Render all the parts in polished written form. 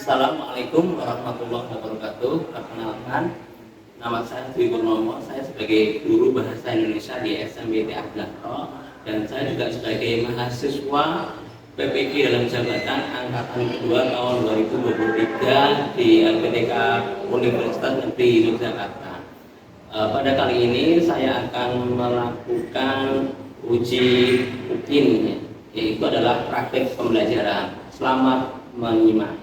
Assalamualaikum warahmatullahi wabarakatuh. Perkenalkan, nama saya Dwi Purnomo. Saya sebagai guru bahasa Indonesia di SMBT Ahdaro dan saya juga sebagai mahasiswa PPG dalam jabatan angkatan kedua tahun 2023 di LPTK Universitas Negeri Yogyakarta. Pada kali ini saya akan melakukan uji UKIN, yaitu adalah praktek pembelajaran. Selamat menyimak.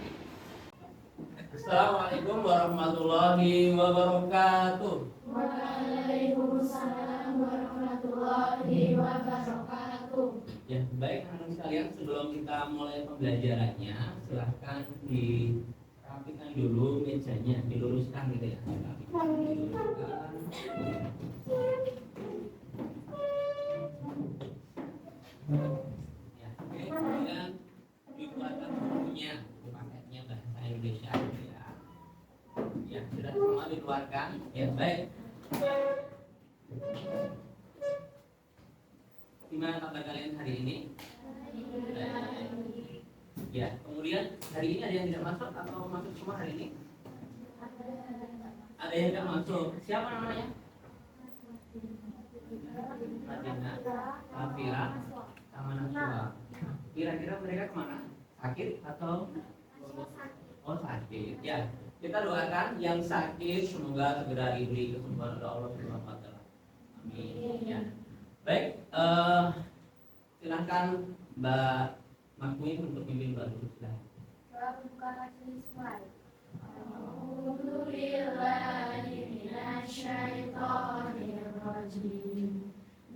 Assalamualaikum warahmatullahi wabarakatuh. Waalaikumsalam warahmatullahi wabarakatuh. Ya, baik anak-anak sekalian, sebelum kita mulai pembelajarannya, silahkan dirapikan dulu mejanya, diluruskan gitu ya. Diluruskan. Ya, oke. Kemudian dikeluarkan bukunya, buku paketnya bahasa Indonesia gitu ya. Ya, sudah semua dikeluarkan. Ya, baik. Gimana kabar kalian hari ini? Ya, kemudian hari ini ada yang tidak masuk atau masuk semua hari ini? Ada yang tidak masuk. Siapa namanya? Madina, Afira, sama Naswa. Kira-kira mereka kemana? Sakit atau? Oh, sakit. Ya, kita doakan yang sakit semoga segera diberi kesembuhan oleh Allah Subhanahu wa taala. Amin. Ya. Baik, silahkan Mbak Makmi untuk pimpin baru. Silahkan.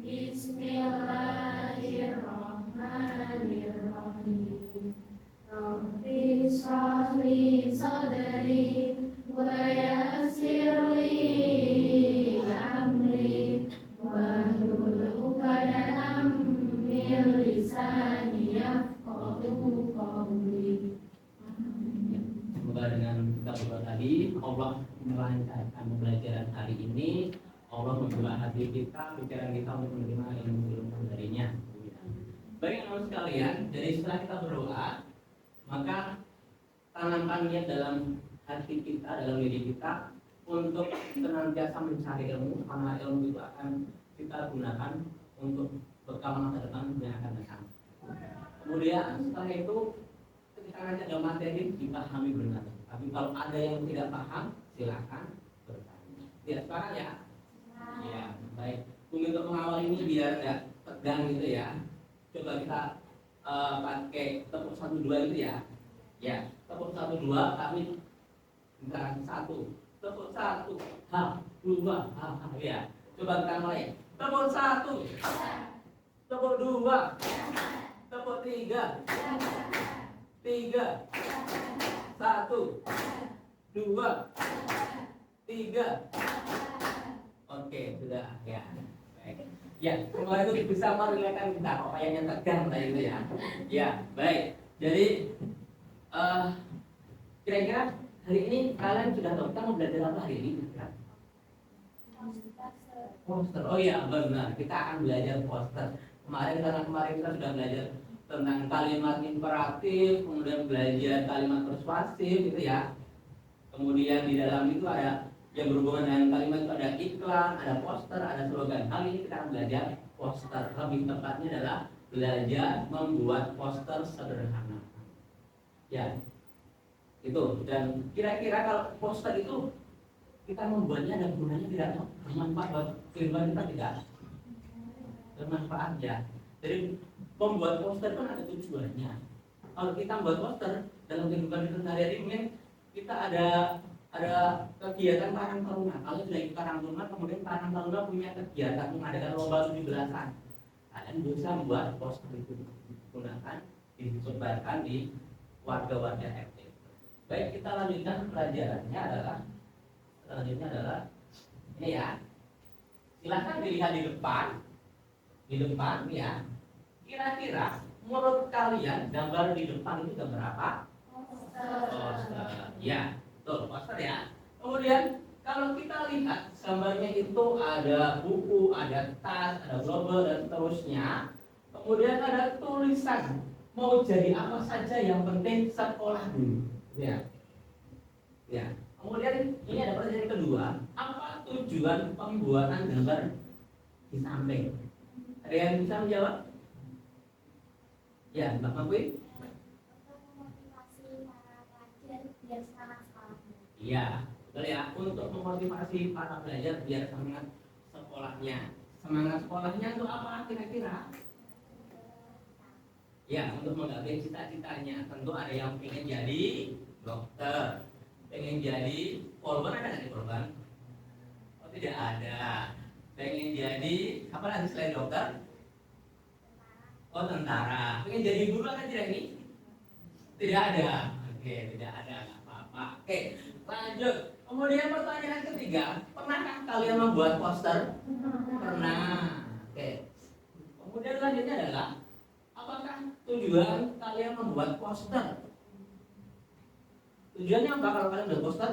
Bismillahirrahmanirrahim. Rabbi shrah li sadri wa yassir li amri wahlul 'uqdatam min lisani yafqahu qawli. Semoga dengan kita berdoa tadi Allah melancarkan pembelajaran hari ini. Allah membuka hati kita, pikiran kita untuk menerima ilmu-ilmu darinya. Baik anak sekalian, jadi setelah kita berdoa, maka tanamkan niat dalam hati kita, dalam diri kita untuk senantiasa mencari ilmu, karena ilmu itu akan kita gunakan untuk bekal masa depan yang akan datang. Kemudian setelah itu ketika nanti ada materi dipahami benar. Tapi kalau ada yang tidak paham, silakan bertanya. Tidak sepakat ya? Ya, baik. Untuk mengawal ini biar nggak tegang gitu ya. Coba kita pakai tepuk 1 2 itu ya. Ya, tepuk 1 2 kami bukan 1. Tepuk 1 H 2 H ya. Coba kita mulai. Tepuk 1. Tepuk 2. Tepuk 3. 3. 1 2 3. Oke, sudah ya. Baik. Ya, semua itu bisa merelakan kita kok kayaknya tegang tadi itu ya. Ya, baik. Jadi kira-kira hari ini kalian sudah tahu kita mau belajar apa hari ini? Poster. Oh iya, benar. Kita akan belajar poster. Kemarin kita sudah belajar tentang kalimat imperatif, kemudian belajar kalimat persuasif gitu ya. Kemudian di dalam itu ada yang berhubungan dengan kalimat itu ada iklan, ada poster, ada slogan. Kali ini kita akan belajar poster. Lebih tepatnya adalah belajar membuat poster sederhana. Ya, itu. Dan kira-kira kalau poster itu kita membuatnya ada gunanya tidak? Bermanfaat buat kehidupan kita tidak? Bermanfaat ya. Jadi membuat poster kan ada tujuannya. Kalau kita membuat poster dalam kehidupan kita sehari-hari, mungkin kita ada kegiatan Karang Taruna. Kalau sudah ikut Karang Taruna, kemudian Karang Taruna punya kegiatan mengadakan lomba 17-an. Kalian bisa membuat poster itu digunakan, disebarkan di warga-warga RT. Baik, kita lanjutkan pelajarannya adalah selanjutnya adalah ini ya. Silahkan dilihat di depan ya. Kira-kira menurut kalian gambar di depan itu gambar apa? Poster. Ya, betul, poster ya. Kemudian kalau kita lihat gambarnya itu ada buku, ada tas, ada global dan seterusnya. Kemudian ada tulisan mau jadi apa saja yang penting sekolah dulu. Ya. Ya. Kemudian ini ada pertanyaan kedua, apa tujuan pembuatan gambar di samping? Ada yang bisa menjawab? Ya, Mbak Mapui? Untuk memotivasi para pelajar biar semangat sekolahnya. Iya, betul ya. Untuk memotivasi para pelajar biar semangat sekolahnya. Semangat sekolahnya untuk apa kira-kira? Ya, untuk menggapai cita-citanya. Tentu ada yang ingin jadi dokter, pengen jadi korban, ada nggak korban? Oh, tidak ada. Pengen jadi apa lagi selain dokter? Oh, tentara. Pengen jadi guru kan tidak ini? Tidak ada. Oke, tidak ada, nggak apa-apa. Oke, lanjut. Kemudian pertanyaan ketiga, pernahkah kalian membuat poster? Pernah. Oke. Kemudian selanjutnya adalah, apakah tujuan kalian membuat poster? Tujuannya apa kalau kalian membuat poster?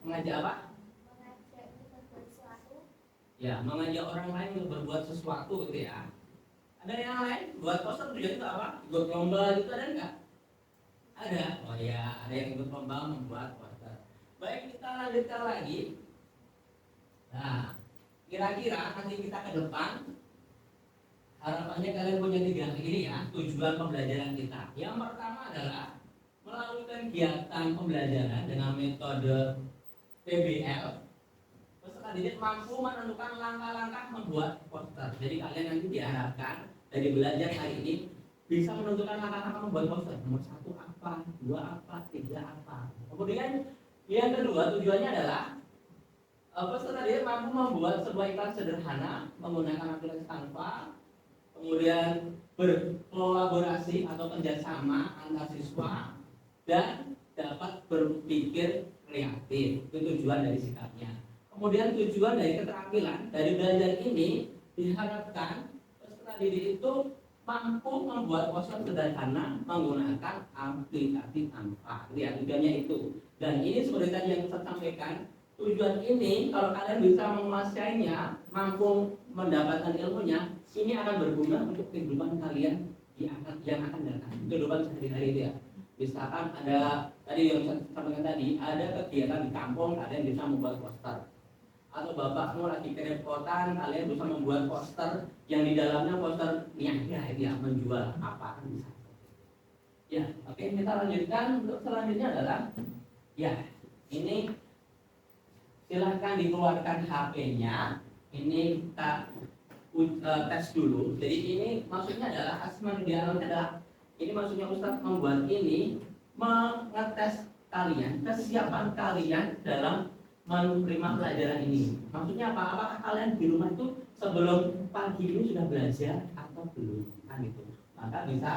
Mengajak apa? Mengajak untuk berbuat sesuatu. Ya, mengajak orang lain untuk berbuat sesuatu gitu ya. Ada yang lain buat poster tujuannya itu apa? Ikut lomba gitu ada enggak? Ada. Oh ya, ada yang ikut lomba membuat poster. Baik, kita lanjutkan lagi. Nah, kira-kira nanti kita ke depan harapannya kalian punya 3 ini ya, tujuan pembelajaran kita. Yang pertama adalah melalui kegiatan pembelajaran dengan metode PBL, peserta didik mampu menentukan langkah-langkah membuat poster. Jadi kalian nanti diharapkan dari belajar hari ini bisa menentukan langkah-langkah membuat poster. Nomor 1 apa, 2 apa, 3 apa. Kemudian yang kedua tujuannya adalah peserta didik mampu membuat sebuah iklan sederhana menggunakan aplikasi Canva, kemudian berkolaborasi atau kerjasama antar siswa dan dapat berpikir kreatif. Itu tujuan dari sikapnya. Kemudian tujuan dari keterampilan dari belajar ini diharapkan peserta didik itu mampu membuat poster sederhana menggunakan aplikasi Canva. Lihat tujuannya itu. Dan ini seperti tadi yang saya sampaikan, tujuan ini kalau kalian bisa menguasainya, mampu mendapatkan ilmunya, ini akan berguna untuk kehidupan kalian yang akan datang, kehidupan sehari-hari itu ya. Misalkan ada tadi yang saya sampaikan tadi, ada kegiatan di kampung, kalian bisa membuat poster. Atau bapakmu lagi kerepotan, kalian bisa membuat poster yang di dalamnya poster niaga itu ya, menjual apa kan bisa. Ya, oke, kita lanjutkan. Untuk selanjutnya adalah ya, ini silahkan dikeluarkan HP-nya. Ini kita tes dulu. Jadi ini maksudnya adalah ini maksudnya Ustaz membuat ini mengetes kalian, kesiapan kalian dalam menerima pelajaran ini. Maksudnya apa? Apakah kalian di rumah itu sebelum pagi ini sudah belajar atau belum? Kan gitu. Maka bisa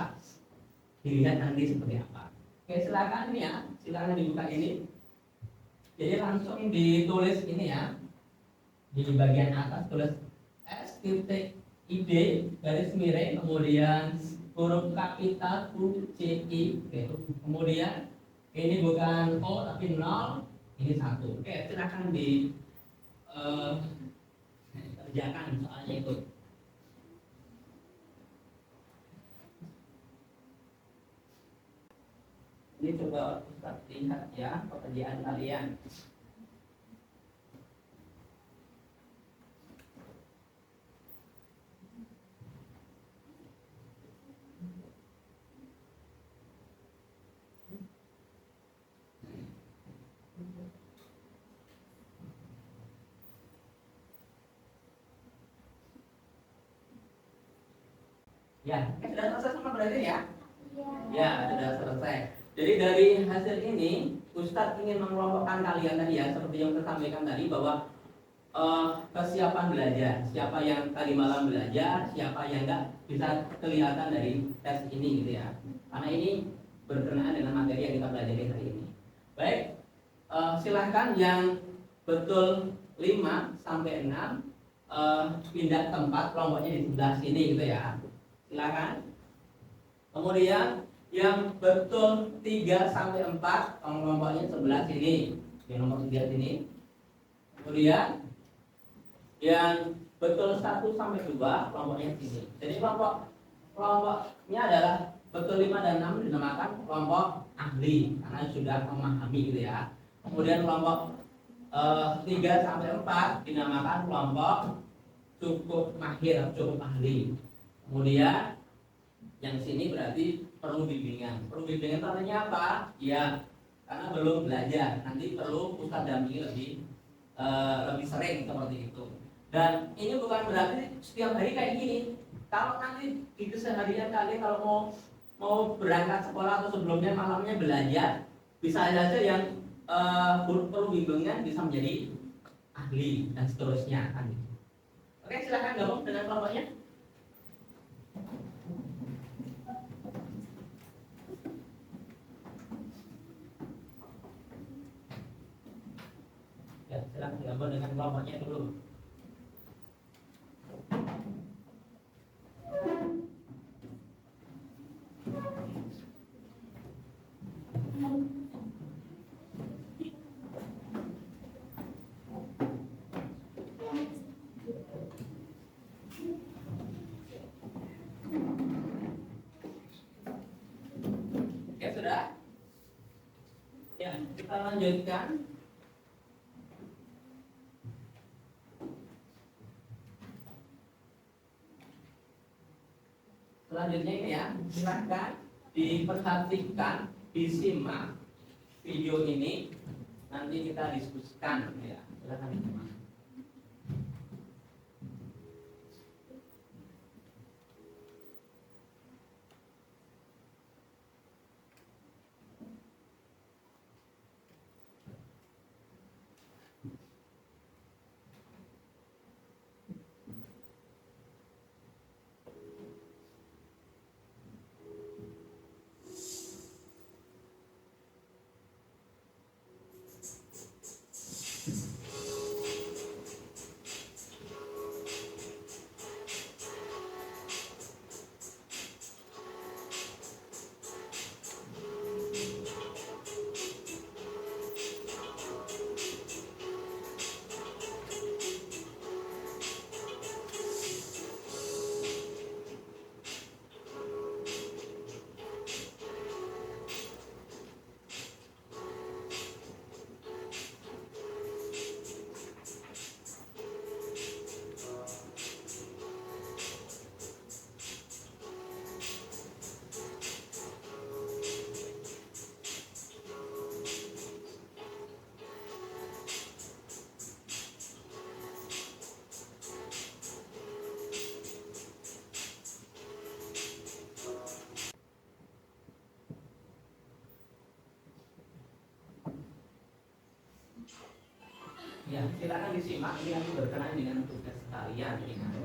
dilihat nanti seperti apa. Oke, silakan ini ya. Silakan dibuka ini. Jadi langsung ditulis ini ya. Di bagian atas tulis S.ID garis miring, kemudian huruf kapital UCI. Kemudian ini bukan O tapi 0, ini 1. Oke, silakan di kerjakan soalnya itu. Ini coba Ustaz lihat ya pekerjaan kalian. Ya, sudah selesai semua berarti ya? Ya, sudah selesai. Jadi dari hasil ini, Ustadz ingin mengelompokkan kalian tadi ya, seperti yang saya sampaikan tadi bahwa kesiapan belajar, siapa yang tadi malam belajar, siapa yang enggak bisa kelihatan dari tes ini gitu ya. Karena ini berkenaan dengan materi yang kita pelajari hari ini. Baik, silahkan yang betul 5 sampai 6 pindah tempat kelompoknya di sebelah sini gitu ya. Silakan. Kemudian yang betul 3 sampai 4 kelompoknya sebelah sini. Yang nomor 3 sini. Kemudian yang betul 1 sampai 2 kelompoknya sini. Jadi kelompok kelompoknya adalah betul 5 dan 6 dinamakan kelompok ahli karena sudah memahami gitu ya. Kemudian kelompok 3 sampai 4 dinamakan kelompok cukup mahir, cukup ahli. Kemudian yang sini berarti perlu bimbingan. Perlu bimbingan itu artinya apa? Ya karena belum belajar, nanti perlu ustadz dampingi lebih sering seperti itu. Dan ini bukan berarti setiap hari kayak gini. Kalau nanti di keseharian kalian kalau mau berangkat sekolah atau sebelumnya malamnya belajar, bisa saja yang perlu bimbingan bisa menjadi ahli dan seterusnya kan. Oke, silahkan gabung dengan kelompoknya. Ya, silahkan gabung dengan kelompoknya dulu. Ya sudah. Ya, kita lanjutkan. Selanjutnya ini ya, silahkan diperhatikan, disimak video ini, nanti kita diskusikan ya. Silahkan disimak. Ya, silakan disimak ini yang berkenaan dengan tugas kalian ini.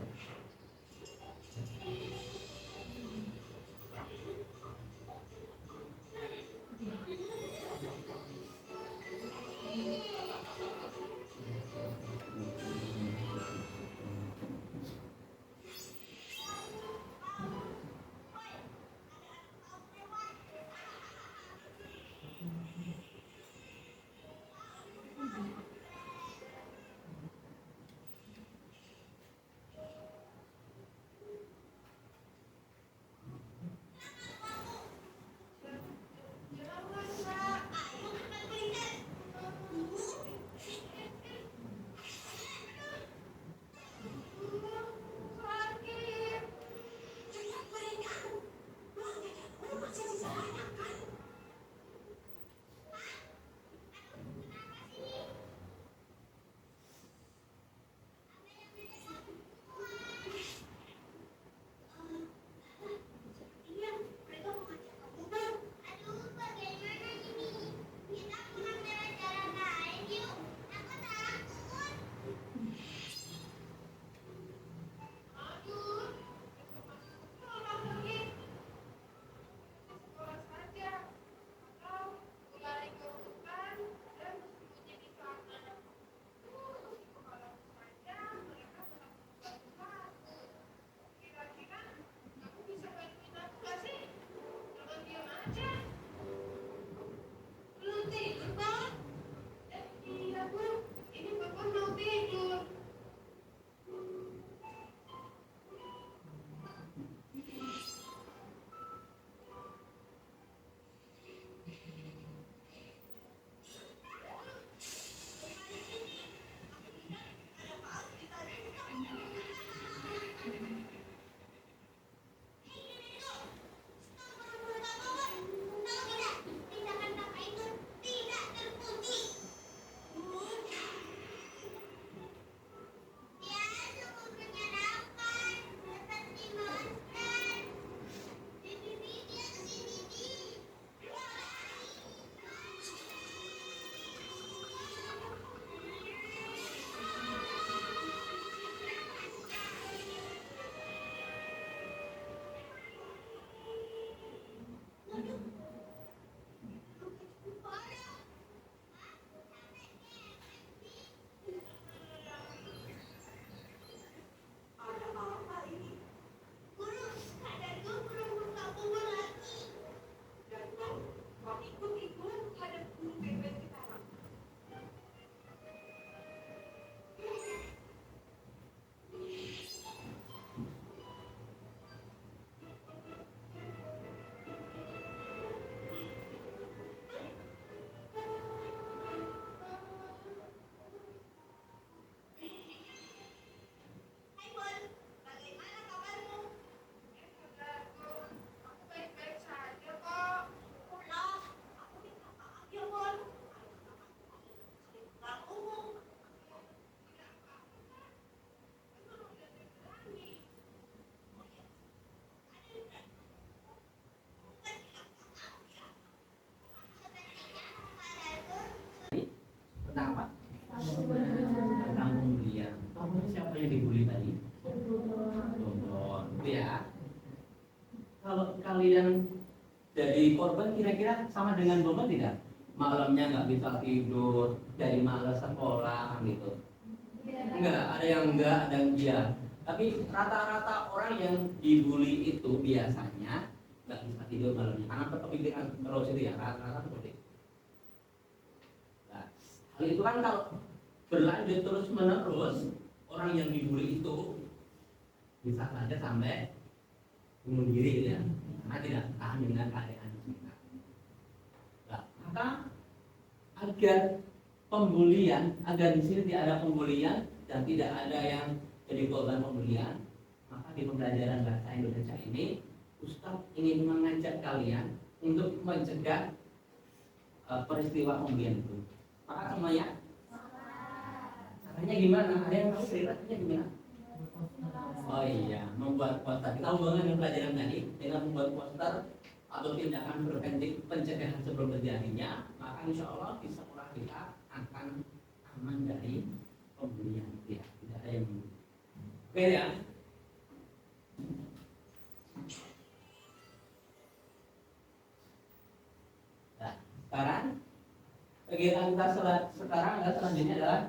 kalau kalian jadi korban kira-kira sama dengan Boma tidak? Malamnya nggak bisa tidur, jadi malas sekolah gitu. Enggak, ada yang enggak, ada yang iya. Tapi rata-rata orang yang dibully itu biasanya nggak bisa tidur malamnya karena kepikiran terus itu ya, rata-rata seperti itu. Nah, hal itu kan kalau berlanjut terus menerus, orang yang dibully itu bisa saja sampai bunuh diri gitu ya, karena tidak tahan dengan keadaan kita. Nah, maka agar pembulian, agar di sini tidak ada pembulian dan tidak ada yang jadi korban pembulian, maka di pembelajaran bahasa Indonesia ini Ustadz ingin mengajak kalian untuk mencegah peristiwa pembulian itu. Maka semuanya caranya gimana? Ada yang tahu ceritanya gimana? Oh iya, membuat poster. Kita hubungan dengan pelajaran tadi dengan membuat poster atau tindakan preventif pencegahan sebelum terjadinya, maka insya Allah di sekolah kita akan aman dari pembulian. Ya, tidak ada yang membuli. Oke ya. Nah, sekarang kegiatan kita sekarang adalah selanjutnya adalah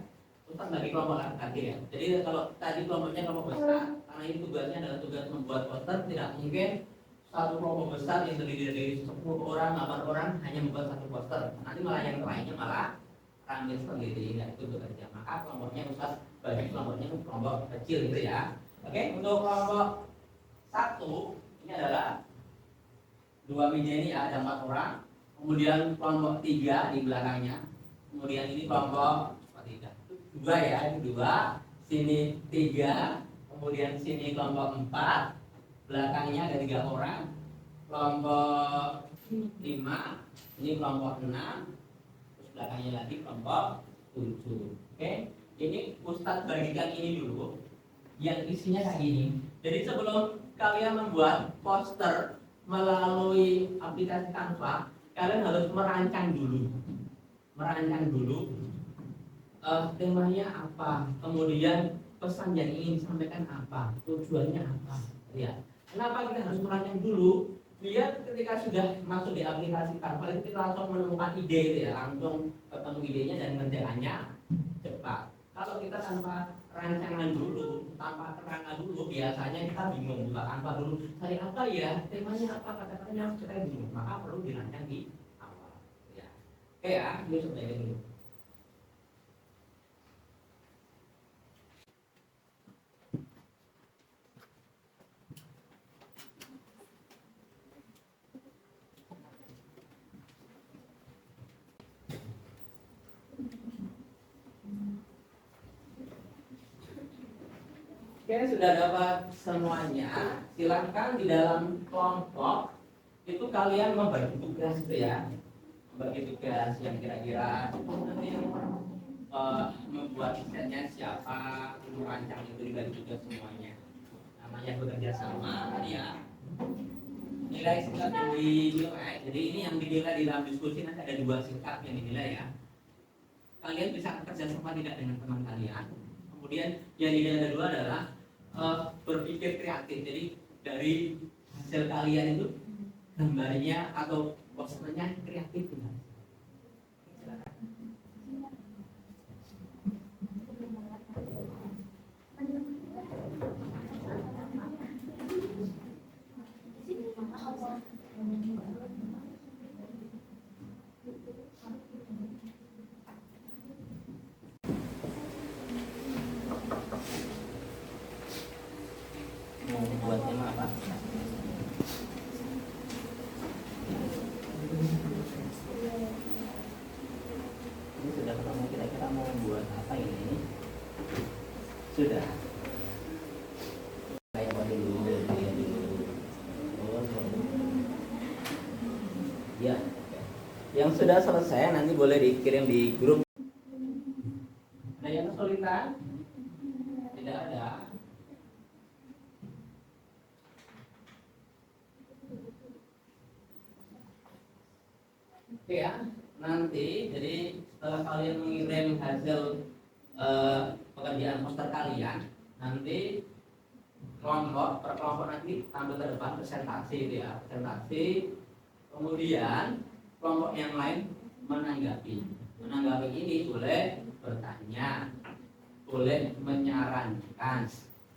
Ustaz bagi kelompok kaki ya. Jadi kalau tadi kelompoknya kelompok besar, karena ini tugasnya adalah tugas membuat poster, tidak mungkin satu kelompok besar yang terdiri dari 10 orang, 8 orang hanya membuat satu poster. Nanti malah yang lainnya malah ramai sendiri, nggak itu bekerja. Maka kelompoknya Ustaz bagi kelompoknya kelompok kecil gitu ya. Oke, untuk kelompok 1 ini adalah 2 meja ini ada 4 orang. Kemudian kelompok 3 di belakangnya. Kemudian ini kelompok 2 ya, ini 2, sini 3, kemudian sini kelompok 4, belakangnya ada 3 orang, kelompok 5, ini kelompok 6, terus belakangnya lagi kelompok 7. Oke, ini Ustadz bagikan ini dulu, yang isinya kayak gini. Jadi sebelum kalian membuat poster melalui aplikasi Canva, kalian harus merancang dulu temanya apa, kemudian pesan yang ingin disampaikan apa, tujuannya apa, ya. Kenapa kita harus merancang dulu? Biar ketika sudah masuk di aplikasi Canva itu kita langsung menemukan ide, gitu ya, langsung ketemu idenya dan mengerjakannya cepat. Kalau kita tanpa rancangan dulu, tanpa kerangka dulu, biasanya kita bingung buka Canva dulu, cari apa ya, temanya apa, kata-katanya kita bingung, maka perlu dirancang di awal. Ya. Oke ya, ini sebagai dulu. Oke, sudah dapat semuanya. Silakan di dalam kelompok itu kalian membagi tugas itu ya, membagi tugas yang kira-kira nanti membuat desainnya siapa, merancang itu dibagi tugas semuanya. Namanya bekerja sama ya. Nilai sikap yang dinilai. Jadi ini yang dinilai di dalam diskusi nanti ada 2 sikap yang dinilai ya. Kalian bisa bekerja sama tidak dengan teman kalian. Kemudian yang dinilai kedua adalah berpikir kreatif. Jadi dari hasil kalian itu gambarnya atau posternya kreatif benar. Buat tema apa? Ini sudah ketemu, kira-kira mau buat apa ini? Sudah. Kayak apa dulu, lihat dulu. Oh, ya. Yang sudah selesai nanti boleh dikirim di grup. Ada yang kesulitan? Tidak ada. Oke ya, nanti jadi setelah kalian mengirim hasil pekerjaan poster kalian, nanti kelompok per kelompok nanti tampil ke depan presentasi itu ya, presentasi. Kemudian kelompok yang lain menanggapi. Menanggapi ini boleh bertanya, boleh menyarankan,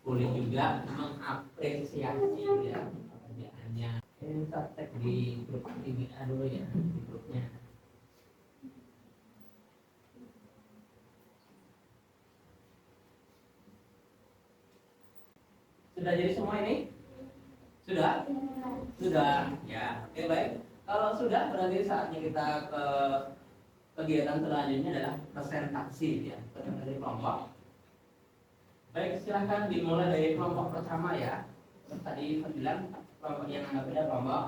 boleh juga mengapresiasi ya pekerjaannya. Ini kita tag di grup ini dulu ya, di grupnya. Sudah jadi semua ini? Sudah? Sudah, ya. Oke, baik. Kalau sudah, berarti saatnya kita ke kegiatan selanjutnya adalah presentasi ya, presentasi kelompok. Baik, silahkan dimulai dari kelompok pertama ya. Tadi saya bilang kelompok yang anggapnya kelompok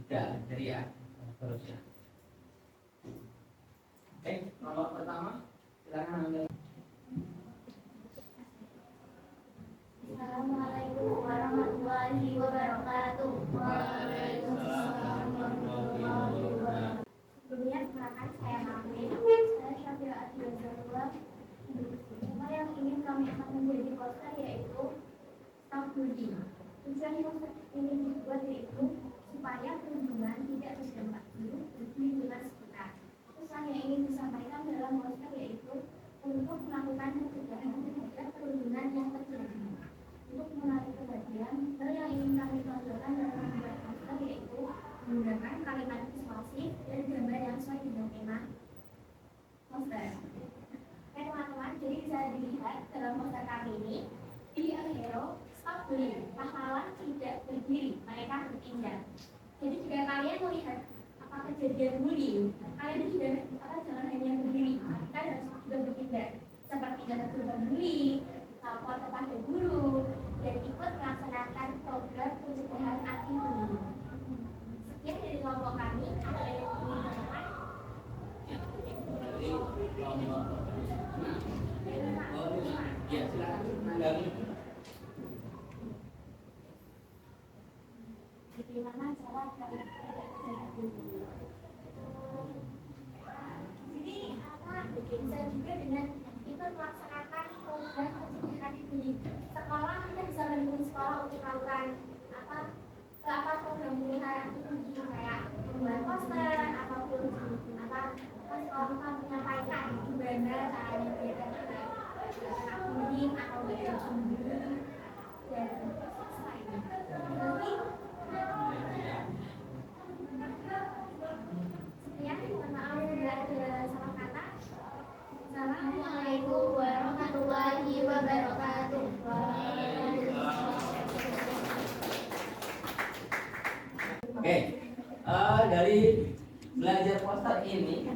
3, jadi ya, terusnya. Oke, kelompok pertama, silahkan ambil. Assalamualaikum warahmatullahi wabarakatuh. Waalaikumsalam warahmatullahi wabarakatuh. Sebelumnya perkenalkan saya Hamid. Saya Syafira Adilazarullah. Tema yang ingin kami akan menjadi poster yaitu staff building. Tujuan poster ini dibuat yaitu supaya perhubungan tidak berdampak buruk bagi lingkungan sekitar. Pesan yang ingin disampaikan dalam poster yaitu untuk melakukan pencegahan terhadap perhubungan yang terjadi. Untuk menarik perhatian, hal yang ingin kami tonjolkan dalam membuat poster yaitu menggunakan kalimat persuasif dan gambar yang sesuai dengan tema poster. Oke teman-teman, jadi bisa dilihat dalam poster kami ini, be a hero, stop bullying. Pahlawan tidak berdiri, mereka bertindak. Jadi jika kalian melihat apa kejadian bullying, kalian juga jangan hanya berdiri, kita harus juga bertindak. Seperti jangan berbuat bullying, lapor kepada guru, dan ikut melaksanakan program pencegahan anti bullying. Sekian dari kelompok kami. Ada yang ingin menambahkan? Ya, silakan menanggapi. Bagaimana cara kalian jadi bisa juga dengan ikut melaksanakan program pencegahan bullying. Sekolah kita bisa mendukung sekolah untuk melakukan program pencegahan bullying kayak membuat poster ataupun sekolah menyampaikan gimana caranya biar anak bullying atau biar cemburu dan lainnya. Sekian, mohon maaf bila ada salah kata. Assalamualaikum warahmatullahi wabarakatuh. Oke, dari belajar poster ini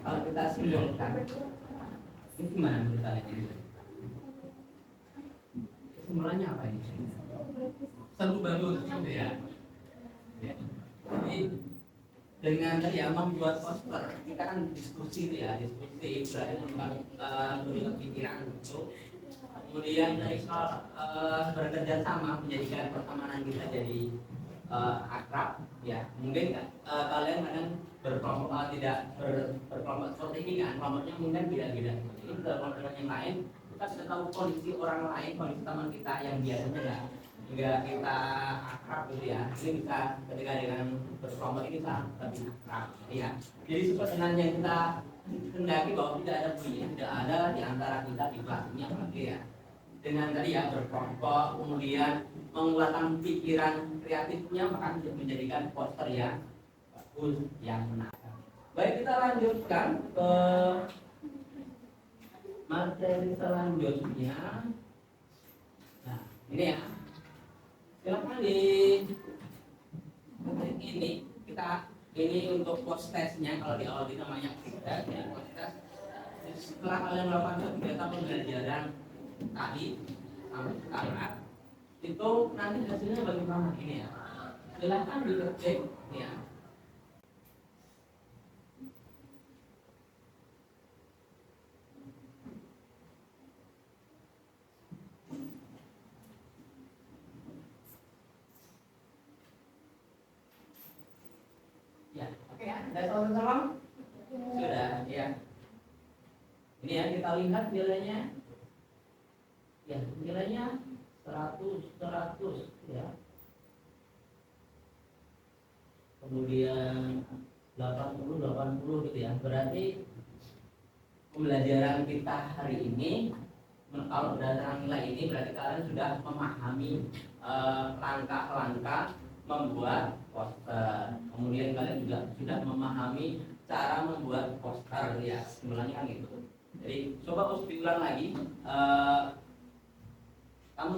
kalau kita simpulkan, ini gimana menurut kalian ini? Kesimpulannya apa ini? Seru bagus, gitu ya. Jadi dengan tadi ya membuat poster, kita kan diskusi berarti membangun pikiran gitu. Kemudian dari bekerja sama menjadikan pertemanan kita jadi akrab ya. Mungkin kalian kadang berkelompok tidak berkelompok seperti ini kan, kelompoknya mungkin beda-beda. Ini dalam kelompok yang lain kita sudah tahu kondisi orang lain, kondisi teman kita yang biasanya nggak kita akrab gitu ya. Ini bisa ketika dengan berkelompok ini bisa lebih akrab ya. Jadi seperti dengan yang kita kendaki bahwa tidak ada bullying, tidak ada di antara kita di kelas ini apalagi ya. Dengan tadi ya berkelompok, kemudian mengeluarkan pikiran kreatifnya, maka menjadikan poster yang bagus, yang menarik. Baik, kita lanjutkan ke materi selanjutnya. Nah, ini ya. Silakan di ini ini untuk post testnya. Kalau di awal ini namanya post test ya, post test. Setelah kalian melakukan kegiatan pembelajaran tadi sampai sekarang itu nanti hasilnya bagaimana ini ya. Silakan diketik ya. Ya, oke ya. Sudah sama-sama? Sudah, ya. Ini ya kita lihat nilainya. Ya, nilainya 100 ya. Kemudian 80 gitu ya. Berarti pembelajaran kita hari ini, kalau berdasarkan nilai ini berarti kalian sudah memahami langkah-langkah membuat poster. Kemudian kalian juga sudah memahami cara membuat poster ya. Simulasinya kan gitu. Jadi coba us diulang lagi. Kamu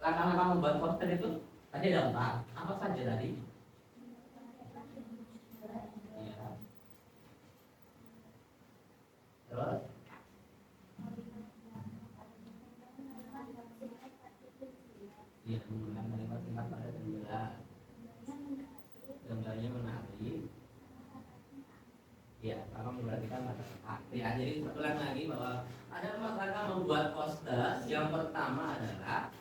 langkah-langkah membuat poster itu tadi ada 4. Apa saja tadi? Ya. Terus? Ya, menggunakan kalimat singkat pada dan jelas. Gambarnya menarik. Ya, kalau memperhatikan pada tepat. Ya, jadi ulang lagi bahwa ada 4 langkah membuat poster. Yang pertama adalah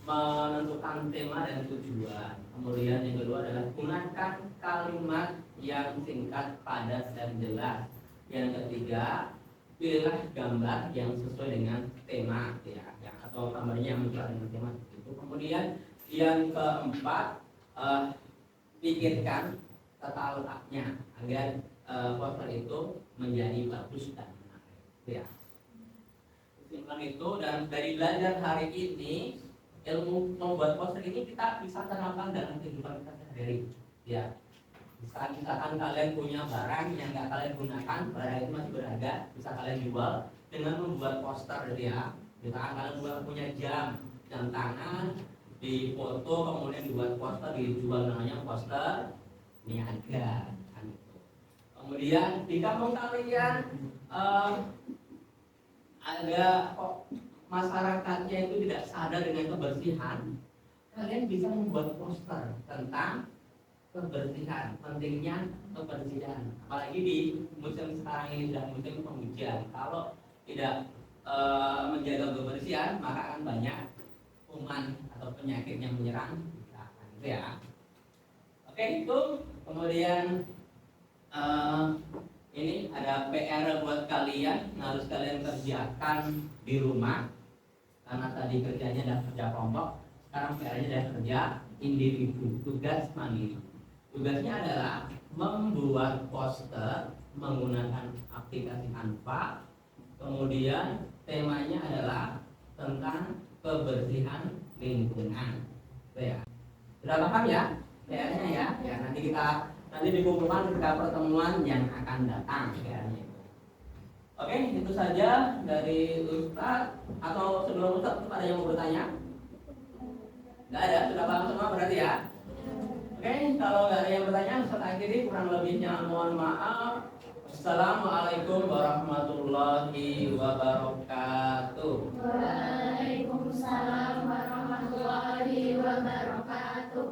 menentukan tema dan tujuan. Kemudian yang kedua adalah gunakan kalimat yang singkat, padat, dan jelas. Yang ketiga, pilihlah gambar yang sesuai dengan tema ya, atau gambarnya yang sesuai dengan tema itu. Kemudian yang keempat, pikirkan tata letaknya agar poster itu menjadi bagus dan menarik ya. Kesimpulan itu, dan dari belajar hari ini, ilmu membuat poster ini kita bisa terapkan dalam kehidupan kita sehari-hari ya. Misalkan kalian punya barang yang nggak kalian gunakan, barang itu masih berharga, bisa kalian jual dengan membuat poster ya. Misalkan kalian punya jam tangan, difoto kemudian dibuat poster, dijual, namanya poster niaga kan itu. Kemudian di kampung kalian ada masyarakatnya itu tidak sadar dengan kebersihan, kalian bisa membuat poster tentang kebersihan, pentingnya kebersihan. Apalagi di musim sekarang ini sudah musim penghujan. Kalau tidak menjaga kebersihan, maka akan banyak kuman atau penyakit yang menyerang kita. Gitu ya. Oke, itu kemudian ini ada PR buat kalian, harus kalian kerjakan di rumah. Karena tadi kerjanya adalah kerja kelompok, sekarang PR-nya adalah kerja individu, tugas mandiri. Tugasnya adalah membuat poster menggunakan aplikasi Canva. Kemudian temanya adalah tentang kebersihan lingkungan. Ya. Sudah paham ya? PR-nya ya. Ya, nanti dikumpulkan ketika pertemuan yang akan datang PR-nya. Oke, itu saja dari Ustaz. Atau sebelum Ustaz ada yang mau bertanya? Nggak ada, sudah paham semua berarti ya? Oke, kalau nggak ada yang bertanya, Ustaz akhiri, kurang lebihnya mohon maaf. Assalamualaikum warahmatullahi wabarakatuh. Waalaikumsalam warahmatullahi wabarakatuh.